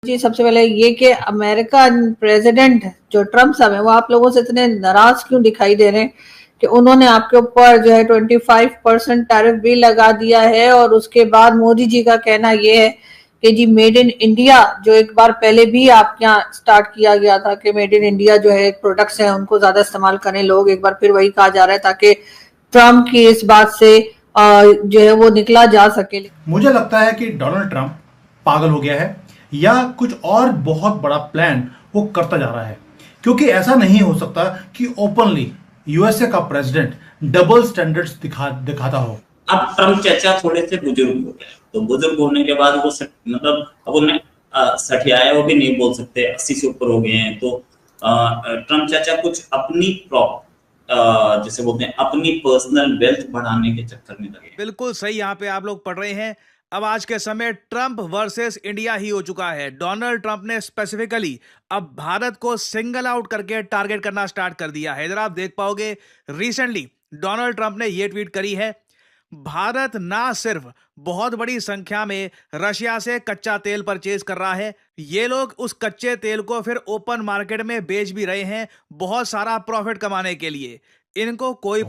जी, सबसे पहले ये कि अमेरिकन प्रेसिडेंट जो ट्रम्प साहब हैं वो आप लोगों से इतने नाराज क्यों दिखाई दे रहे हैं कि उन्होंने आपके ऊपर जो है 25% टैरिफ भी लगा दिया है। और उसके बाद मोदी जी का कहना ये है कि जी मेड इन इंडिया, जो एक बार पहले भी आप यहाँ स्टार्ट किया गया था कि मेड इन इंडिया जो है प्रोडक्ट्स हैं उनको ज्यादा इस्तेमाल करें लोग, एक बार फिर वही कहा जा रहा है ताकि ट्रम्प की इस बात से जो है वो निकला जा सके। मुझे लगता है कि डोनाल्ड ट्रंप पागल हो गया है या कुछ और बहुत बड़ा प्लान वो करता जा रहा है, क्योंकि ऐसा नहीं हो सकता कि ओपनली यूएसए का प्रेसिडेंट डबल स्टैंडर्ड्स दिखाता हो। अब ट्रम्प चाचा थोड़े से बुजुर्ग हो गए, तो बुजुर्ग होने के बाद वो मतलब अब उन्हें सठियाया वो भी नहीं बोल सकते, 80 से ऊपर हो गए हैं। तो ट्रम्प चाचा कुछ अपनी जैसे बोलते हैं अपनी पर्सनल वेल्थ बढ़ाने के चक्कर में लगे। बिल्कुल सही, यहाँ पे आप लोग पढ़ रहे हैं। अब आज के समय ट्रंप वर्सेस इंडिया ही हो चुका है। डोनाल्ड ट्रंप ने स्पेसिफिकली अब भारत को सिंगल आउट करके टारगेट करना स्टार्ट कर दिया है। इधर आप देख पाओगे रिसेंटली डोनाल्ड ट्रंप ने यह ट्वीट करी है, भारत ना सिर्फ बहुत बड़ी संख्या में रशिया से कच्चा तेल परचेज कर रहा है, ये लोग उस कच्चे तेल को फिर ओपन मार्केट में बेच भी रहे हैं बहुत सारा प्रॉफिट कमाने के लिए। इनको कोई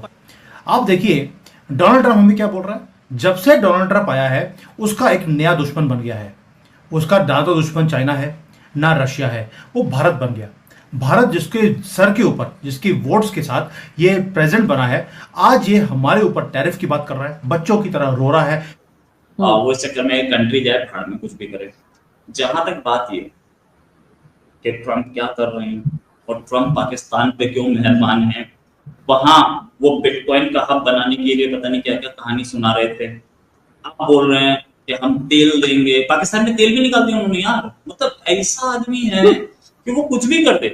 आप देखिए डोनाल्ड ट्रंप हमें क्या बोल रहा है। जब से डोनाल्ड ट्रंप आया है उसका एक नया दुश्मन बन गया है। उसका ना तो दुश्मन चाइना है ना रशिया है, वो भारत बन गया। भारत जिसके सर के ऊपर, जिसकी वोट्स के साथ ये प्रेजेंट बना है, आज ये हमारे ऊपर टैरिफ की बात कर रहा है, बच्चों की तरह रो रहा है। वो इस चक्कर में एक कंट्री जाए भाड़ में कुछ भी करे। जहां तक बात ये कि ट्रंप क्या कर रहे हैं और ट्रंप पाकिस्तान पे क्यों मेहरबान है, वहां वो बिटकॉइन का हब बनाने के लिए पता नहीं क्या क्या कहानी सुना रहे थे। आप बोल रहे हैं कि हम तेल देंगे, पाकिस्तान में तेल भी निकाल दिया उन्होंने यार। मतलब ऐसा आदमी है कि वो कुछ भी कर दे,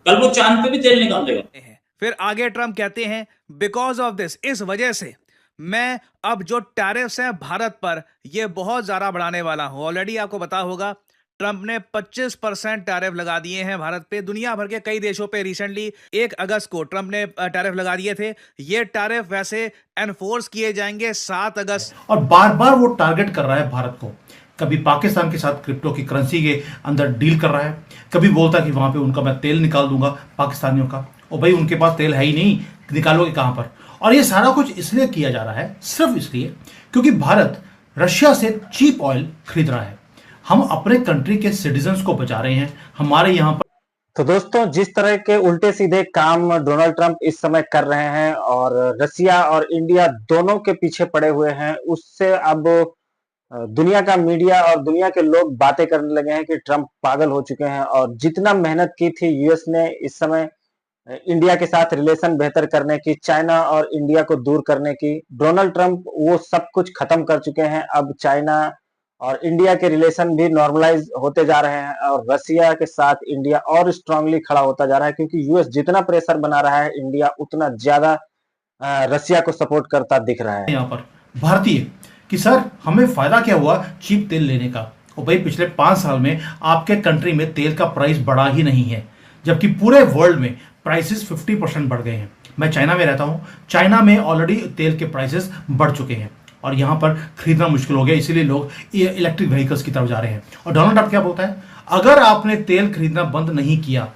कल वो चांद पे भी तेल निकाल देगा। फिर आगे ट्रंप कहते हैं, बिकॉज ऑफ दिस, इस वजह से मैं अब जो टैरिफ्स हैं भारत पर ये बहुत ज्यादा बढ़ाने वाला हूं। ऑलरेडी आपको पता होगा ट्रंप ने 25% टैरिफ लगा दिए हैं भारत पे। दुनिया भर के कई देशों पे रिसेंटली 1 अगस्त को ट्रंप ने टैरिफ लगा दिए थे। ये टैरिफ वैसे एनफोर्स किए जाएंगे 7 अगस्त। और बार बार वो टारगेट कर रहा है भारत को। कभी पाकिस्तान के साथ क्रिप्टो की करेंसी के अंदर डील कर रहा है, कभी बोलता है कि वहां पे उनका मैं तेल निकाल दूंगा पाकिस्तानियों का। और भाई उनके पास तेल है ही नहीं, निकालोगे कहां पर। और ये सारा कुछ इसलिए किया जा रहा है, सिर्फ इसलिए क्योंकि भारत रशिया से चीप ऑयल खरीद रहा है। हम अपने कंट्री के सिटीजन्स को बचा रहे हैं हमारे यहाँ पर। तो दोस्तों, जिस तरह के उल्टे सीधे काम डोनाल्ड ट्रंप इस समय कर रहे हैं और रसिया और इंडिया दोनों के पीछे पड़े हुए हैं, उससे अब दुनिया का मीडिया और दुनिया के लोग बातें करने लगे हैं कि ट्रंप पागल हो चुके हैं। और जितना मेहनत की थी यूएस ने इस समय इंडिया के साथ रिलेशन बेहतर करने की, चाइना और इंडिया को दूर करने की, डोनाल्ड ट्रंप वो सब कुछ खत्म कर चुके हैं। अब चाइना और इंडिया के रिलेशन भी नॉर्मलाइज होते जा रहे हैं और रसिया के साथ इंडिया और स्ट्रांगली खड़ा होता जा रहा है, क्योंकि यूएस जितना प्रेशर बना रहा है इंडिया उतना ज्यादा रसिया को सपोर्ट करता दिख रहा है। यहाँ पर भारतीय कि सर हमें फायदा क्या हुआ चीप तेल लेने का। और भाई पिछले 5 साल में आपके कंट्री में तेल का प्राइस बढ़ा ही नहीं है, जबकि पूरे वर्ल्ड में प्राइसेस 50% बढ़ गए हैं। मैं चाइना में रहता हूँ, चाइना में ऑलरेडी तेल के प्राइसेस बढ़ चुके हैं और यहाँ पर खरीदना मुश्किल हो गया, इसीलिए लोग इलेक्ट्रिक व्हीकल्स की तरफ जा रहे हैं। और डोनाल्ड ट्रंप क्या बोलता है, अगर आपने तेल खरीदना बंद नहीं किया,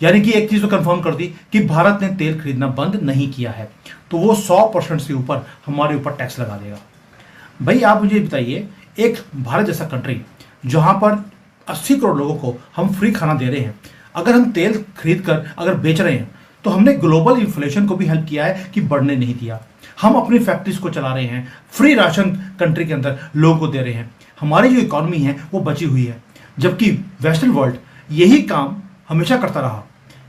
यानी कि एक चीज तो कंफर्म कर दी कि भारत ने तेल खरीदना बंद नहीं किया है, तो वो 100% से ऊपर हमारे ऊपर टैक्स लगा देगा। भाई आप मुझे बताइए, एक भारत जैसा कंट्री जहां पर 80 करोड़ लोगों को हम फ्री खाना दे रहे हैं, अगर हम तेल खरीद कर अगर बेच रहे हैं तो हमने ग्लोबल इन्फ्लेशन को भी हेल्प किया है कि बढ़ने नहीं दिया। हम अपनी फैक्ट्रीज को चला रहे हैं, फ्री राशन कंट्री के अंदर लोगों को दे रहे हैं, हमारी जो इकॉनमी है वो बची हुई है। जबकि वेस्टर्न वर्ल्ड यही काम हमेशा करता रहा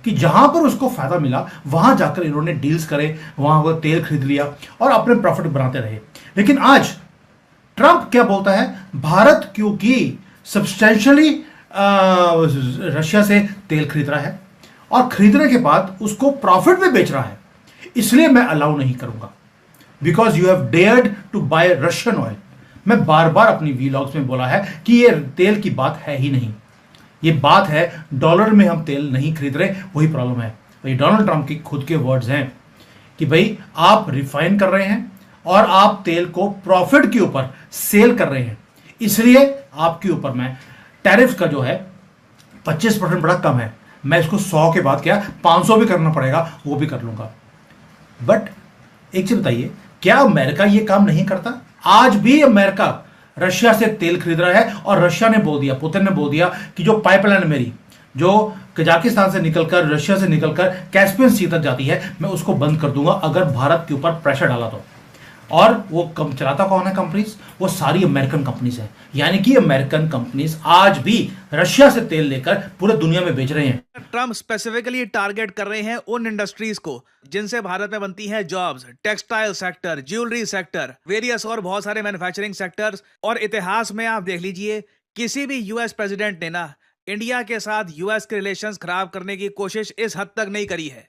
कि जहां पर उसको फायदा मिला वहां जाकर इन्होंने डील्स करे, वहां वो तेल खरीद लिया और अपने प्रॉफिट बनाते रहे। लेकिन आज ट्रंप क्या बोलता है, भारत क्योंकि सब्सटेंशियली रशिया से तेल खरीद रहा है और खरीदने के बाद उसको प्रॉफिट में बेच रहा है, इसलिए मैं अलाउ नहीं करूंगा, because you have dared to buy Russian oil. मैं बार बार अपनी वीलॉग्स में बोला है कि ये तेल की बात है ही नहीं, ये बात है डॉलर में हम तेल नहीं खरीद रहे, वही प्रॉब्लम है। भाई डोनाल्ड ट्रंप की खुद के वर्ड्स हैं कि भाई आप रिफाइन कर रहे हैं और आप तेल को प्रॉफिट के ऊपर सेल कर रहे हैं, इसलिए आपके ऊपर मैं टैरिफ का जो है 25% बड़ा कम है। मैं इसको 100 के बाद क्या 500 भी करना पड़ेगा वो भी कर लूंगा। बट एक चीज बताइए, क्या अमेरिका ये काम नहीं करता? आज भी अमेरिका रशिया से तेल खरीद रहा है और रशिया ने बोल दिया, पुतिन ने बोल दिया कि जो पाइपलाइन मेरी जो कजाकिस्तान से निकलकर रशिया से निकलकर कैस्पियन सी तक जाती है मैं उसको बंद कर दूंगा अगर भारत के ऊपर प्रेशर डाला तो। और वो कम चलाता कौन है कंपनीज? वो सारी अमेरिकन कंपनीज है। यानी कि अमेरिकन कंपनीज आज भी रशिया से तेल लेकर पूरे दुनिया में बेच रहे हैं। ट्रम्प स्पेसिफिकली टारगेट कर रहे हैं उन इंडस्ट्रीज को जिनसे भारत में बनती है jobs, textile sector, jewellery sector, various और बहुत सारे मैन्युफैक्चरिंग सेक्टर्स। और इतिहास में आप देख लीजिए, किसी भी यूएस प्रेसिडेंट ने ना इंडिया के साथ यूएस के रिलेशंस खराब करने की कोशिश इस हद तक नहीं करी है।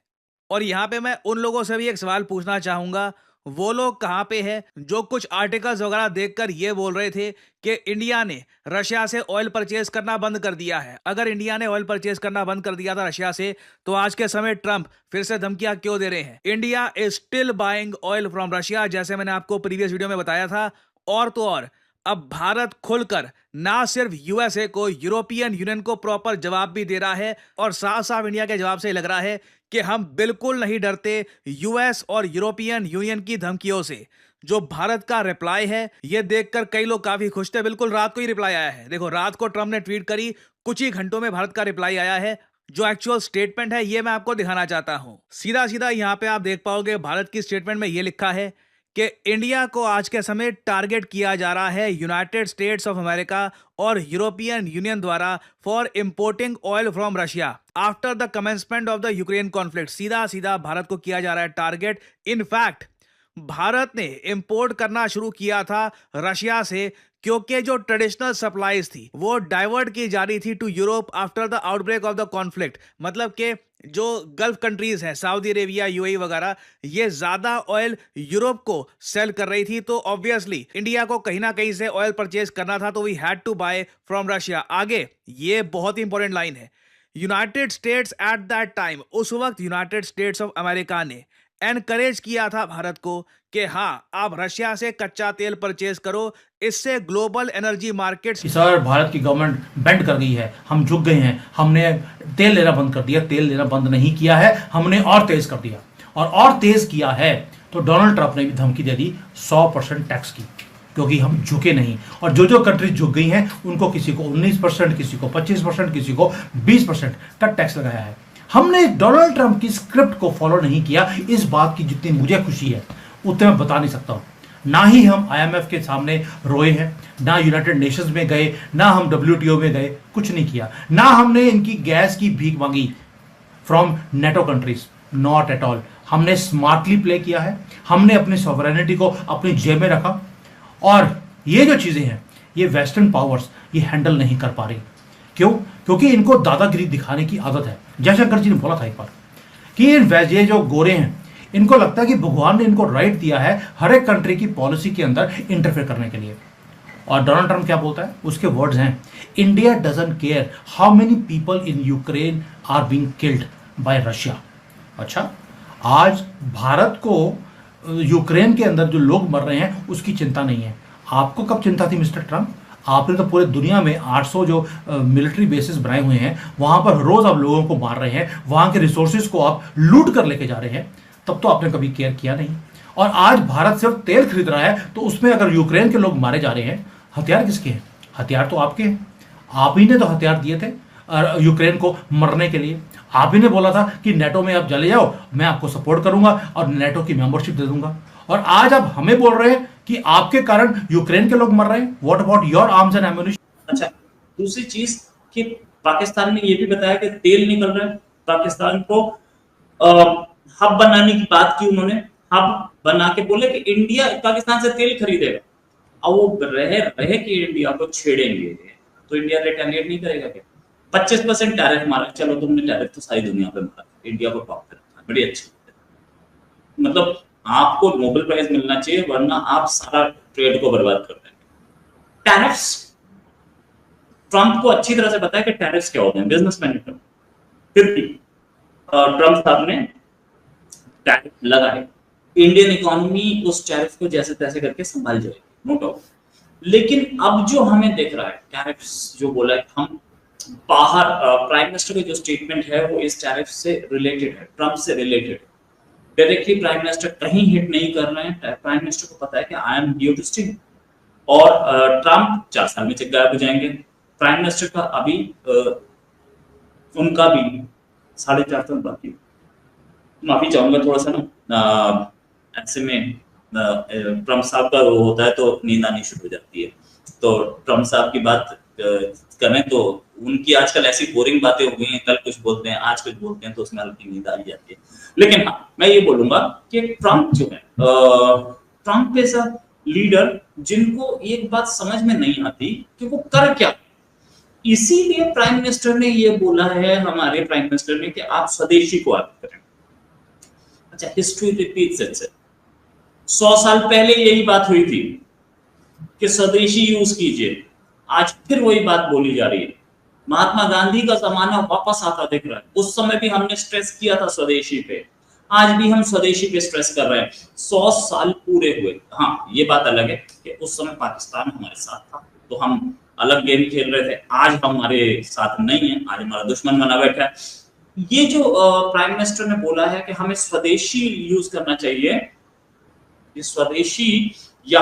और यहाँ पे मैं उन लोगों से भी एक सवाल पूछना चाहूंगा, वो लोग कहाँ पे हैं जो कुछ आर्टिकल्स वगैरह देखकर ये बोल रहे थे कि इंडिया ने रशिया से ऑयल परचेज करना बंद कर दिया है। अगर इंडिया ने ऑयल परचेज करना बंद कर दिया था रशिया से, तो आज के समय ट्रंप फिर से धमकियां क्यों दे रहे हैं? India is still buying oil from Russia, जैसे मैंने आपको प्रीवियस वीडियो में बताया था। और तो और अब भारत खुलकर ना सिर्फ यूएसए को, यूरोपियन यूनियन को प्रॉपर जवाब भी दे रहा है। और साफ साफ इंडिया के जवाब से लग रहा है कि हम बिल्कुल नहीं डरते यूएस और यूरोपियन यूनियन की धमकियों से। जो भारत का रिप्लाई है, यह देखकर कई लोग काफी खुश थे। बिल्कुल रात को ही रिप्लाई आया है। देखो, रात को ट्रंप ने ट्वीट करी, कुछ ही घंटों में भारत का रिप्लाई आया है। जो एक्चुअल स्टेटमेंट है ये मैं आपको दिखाना चाहता हूं। सीधा सीधा यहां पे आप देख पाओगे, भारत की स्टेटमेंट में यह लिखा है कि इंडिया को आज के समय टारगेट किया जा रहा है यूनाइटेड स्टेट्स ऑफ अमेरिका और यूरोपियन यूनियन द्वारा for importing oil from Russia after the commencement of the Ukraine conflict. सीधा सीधा भारत को किया जा रहा है टारगेट। इनफैक्ट भारत ने इंपोर्ट करना शुरू किया था रशिया से, क्योंकि जो ट्रेडिशनल सप्लाईज थी वो डाइवर्ट की जा रही थी to Europe after the outbreak of the conflict. मतलब कि जो गल्फ कंट्रीज हैं, सऊदी अरेबिया, यूएई वगैरह, ये ज्यादा ऑयल यूरोप को सेल कर रही थी। तो ऑब्वियसली इंडिया को कहीं ना कहीं से ऑयल परचेज करना था, तो we had to buy from Russia. आगे ये बहुत ही इंपॉर्टेंट लाइन है, United States at that time, उस वक्त यूनाइटेड स्टेट्स ऑफ अमेरिका ने एनकरेज किया था भारत को कि हाँ, आप रशिया से कच्चा तेल परचेज करो, इससे global energy markets. Sir, Bharat की गवर्नमेंट बेंड कर गई है, हम झुक गए हैं, हमने तेल लेना बंद कर दिया। तेल लेना बंद नहीं किया है, हमने और तेज कर दिया। और तेज किया है तो डोनाल्ड ट्रंप ने भी धमकी दे दी 100% टैक्स की, क्योंकि हम झुके नहीं। और जो कंट्रीज झुक गई हैं उनको किसी को 19%, किसी को 25%, किसी को 20% का टैक्स लगाया है। हमने डोनाल्ड ट्रंप की स्क्रिप्ट को फॉलो नहीं किया। इस बात की जितनी मुझे खुशी है उतने मैं बता नहीं सकता हूं। ना ही हम आईएमएफ के सामने रोए हैं, ना यूनाइटेड नेशंस में गए, ना हम डब्ल्यूटीओ में गए, कुछ नहीं किया। ना हमने इनकी गैस की भीख मांगी from NATO countries, not at all. हमने स्मार्टली प्ले किया है, हमने अपनी सॉवरेनिटी को अपनी जेब में रखा। और ये जो चीजें हैं ये वेस्टर्न पावर्स ये हैंडल नहीं कर पा रही। क्यों? क्योंकि इनको दादागिरी दिखाने की आदत है। जयशंकर जी ने बोला था एक बार कि ये जो गोरे हैं इनको लगता है कि भगवान ने इनको राइट दिया है हर एक कंट्री की पॉलिसी के अंदर इंटरफेयर करने के लिए। और डोनाल्ड ट्रंप क्या बोलता है? उसके वर्ड्स हैं, India doesn't care how many people in Ukraine are being killed by Russia. अच्छा, आज भारत को यूक्रेन के अंदर जो लोग मर रहे हैं उसकी चिंता नहीं है। आपको कब चिंता थी मिस्टर ट्रंप? आपने तो पूरे दुनिया में 800 जो मिलिट्री बेसिस बनाए हुए हैं, वहां पर रोज आप लोगों को मार रहे हैं, वहां के रिसोर्सेज को आप लूट कर लेके जा रहे हैं, तब तो आपने कभी केयर किया नहीं। और आज भारत सिर्फ तेल खरीद रहा है, तो उसमें अगर यूक्रेन के लोग मारे जा रहे हैं, हथियार किसके हैं? हथियार तो आपके हैं। आप ही ने तो हथियार दिए थे यूक्रेन को मरने के लिए। आप ही ने बोला था कि नेटो में आप चले जाओ, मैं आपको सपोर्ट करूंगा और नेटो की मेंबरशिप दे दूंगा। और आज आप हमें बोल रहे हैं कि आपके कारण यूक्रेन के लोग मर रहे हैं। What about your arms and ammunition? अच्छा, दूसरी चीज कि पाकिस्तान ने ये भी बताया कि तेल निकल रहा है पाकिस्तान को। हब बनाने की बात की उन्होंने, हब बना के बोले कि इंडिया पाकिस्तान से तेल खरीदेगा। अब वो रहे कि इंडिया को छेड़ेंगे तो इंडिया रिटेलिएट नहीं करेगा क्या? 25% टैरिफ मारा, चलो तुमने टैरिफ तो सारी दुनिया पे मारा, इंडिया को टॉप पे रखा, बड़ी अच्छी। मतलब आपको नोबेल प्राइज मिलना चाहिए, वरना आप सारा ट्रेड को बर्बाद कर रहे हैं। टैरिफ्स, ट्रंप को अच्छी तरह से पता है कि टैरिफ्स क्या होते हैं, बिजनेसमैन है ट्रंप। फिर भी ट्रंप साहब ने टैरिफ लगाए, इंडियन इकोनॉमी उस टैरिफ को जैसे तैसे करके संभाल जाएगी, नो डाउट। लेकिन अब जो हमें दिख रहा है, टैरिफ्स जो बोला है, हम बाहर प्राइम मिनिस्टर का जो स्टेटमेंट है वो इस टैरिफ से रिलेटेड है, ट्रम्प से रिलेटेड। डायरेक्टली प्राइम मिनिस्टर कहीं हिट नहीं कर रहे हैं। प्राइम मिनिस्टर को पता है कि I am due to stay, और ट्रम्प 4 साल में गायब हो जाएंगे। प्राइम मिनिस्टर का अभी उनका भी 4.5 साल बाकी। माफी चाहूंगा थोड़ा सा ना, ऐसे में ट्रम्प साहब का वो होता है तो नींद आनी शुरू हो जाती है। तो ट्रम्प साहब की बात करें तो उनकी आजकल ऐसी बोरिंग बातें हो गई हैं, कल कुछ बोलते हैं, आज कुछ बोलते हैं, तो उसमें हल्की नींद आ ही जाती है। लेकिन हाँ, मैं ये बोलूंगा कि ट्रम्प जो है, ट्रम्प ऐसा लीडर जिनको एक बात समझ में नहीं आती कि वो कर क्या। इसीलिए प्राइम मिनिस्टर ने ये बोला है, हमारे प्राइम मिनिस्टर ने, कि आप स्वदेशी को आगे करें। अच्छा, हिस्ट्री रिपीट्स इटसेल्फ। 100 साल पहले यही बात हुई थी कि स्वदेशी यूज कीजिए, आज फिर वही बात बोली जा रही है। महात्मा गांधी का जमाना वापस आता दिख रहा है। उस समय भी हमने स्ट्रेस किया था स्वदेशी पे, आज भी हम स्वदेशी पे स्ट्रेस कर रहे हैं। 100 साल पूरे हुए। हाँ, ये बात अलग है कि उस समय पाकिस्तान हमारे साथ था तो हम अलग गेम खेल रहे थे, आज हमारे साथ नहीं है, आज हमारा दुश्मन बना बैठा है। ये जो प्राइम मिनिस्टर ने बोला है कि हमें स्वदेशी यूज करना चाहिए, ये स्वदेशी या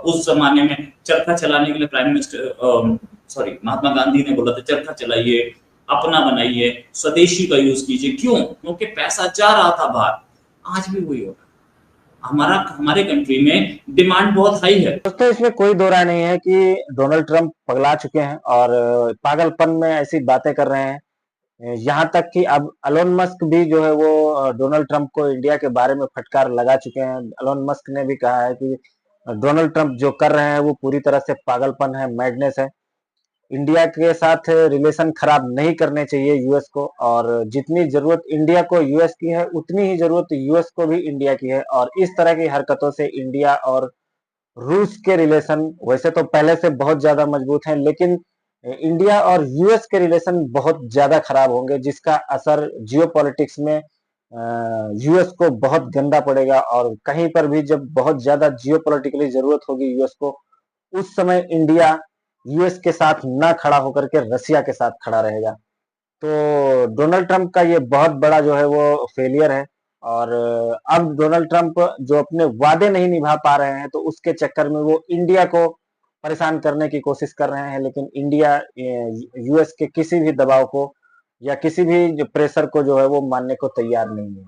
उस जमाने में चरखा चलाने के लिए प्राइम मिनिस्टर महात्मा गांधी ने बोला था चरखा चलाइए, अपना बनाइए, स्वदेशी का यूज कीजिए। क्यों? क्योंकि पैसा जा रहा था बाहर, आज भी वही होगा। हमारे कंट्री में डिमांड बहुत हाई है। दोस्तों, इसमें कोई दो राय नहीं है कि डोनाल्ड ट्रंप पगला चुके हैं और पागलपन में ऐसी बातें कर रहे हैं। यहाँ तक कि अब एलोन मस्क भी जो है वो डोनाल्ड ट्रंप को इंडिया के बारे में फटकार लगा चुके हैं। एलोन मस्क ने भी कहा है कि डोनाल्ड ट्रंप जो कर रहे हैं वो पूरी तरह से पागलपन है, मैडनेस है। इंडिया के साथ रिलेशन खराब नहीं करने चाहिए यूएस को, और जितनी जरूरत इंडिया को यूएस की है उतनी ही जरूरत यूएस को भी इंडिया की है। और इस तरह की हरकतों से इंडिया और रूस के रिलेशन वैसे तो पहले से बहुत ज्यादा मजबूत हैं, लेकिन इंडिया और यूएस के रिलेशन बहुत ज्यादा खराब होंगे, जिसका असर जियोपॉलिटिक्स में यूएस को बहुत गंदा पड़ेगा। और कहीं पर भी जब बहुत ज्यादा जियोपॉलिटिकली जरूरत होगी यूएस को, उस समय इंडिया यूएस के साथ ना खड़ा होकर के रसिया के साथ खड़ा रहेगा। तो डोनाल्ड ट्रंप का ये बहुत बड़ा जो है वो फेलियर है। और अब डोनाल्ड ट्रंप जो अपने वादे नहीं निभा पा रहे हैं, तो उसके चक्कर में वो इंडिया को परेशान करने की कोशिश कर रहे हैं, लेकिन इंडिया यूएस के किसी भी दबाव को या किसी भी प्रेशर को जो है वो मानने को तैयार नहीं है।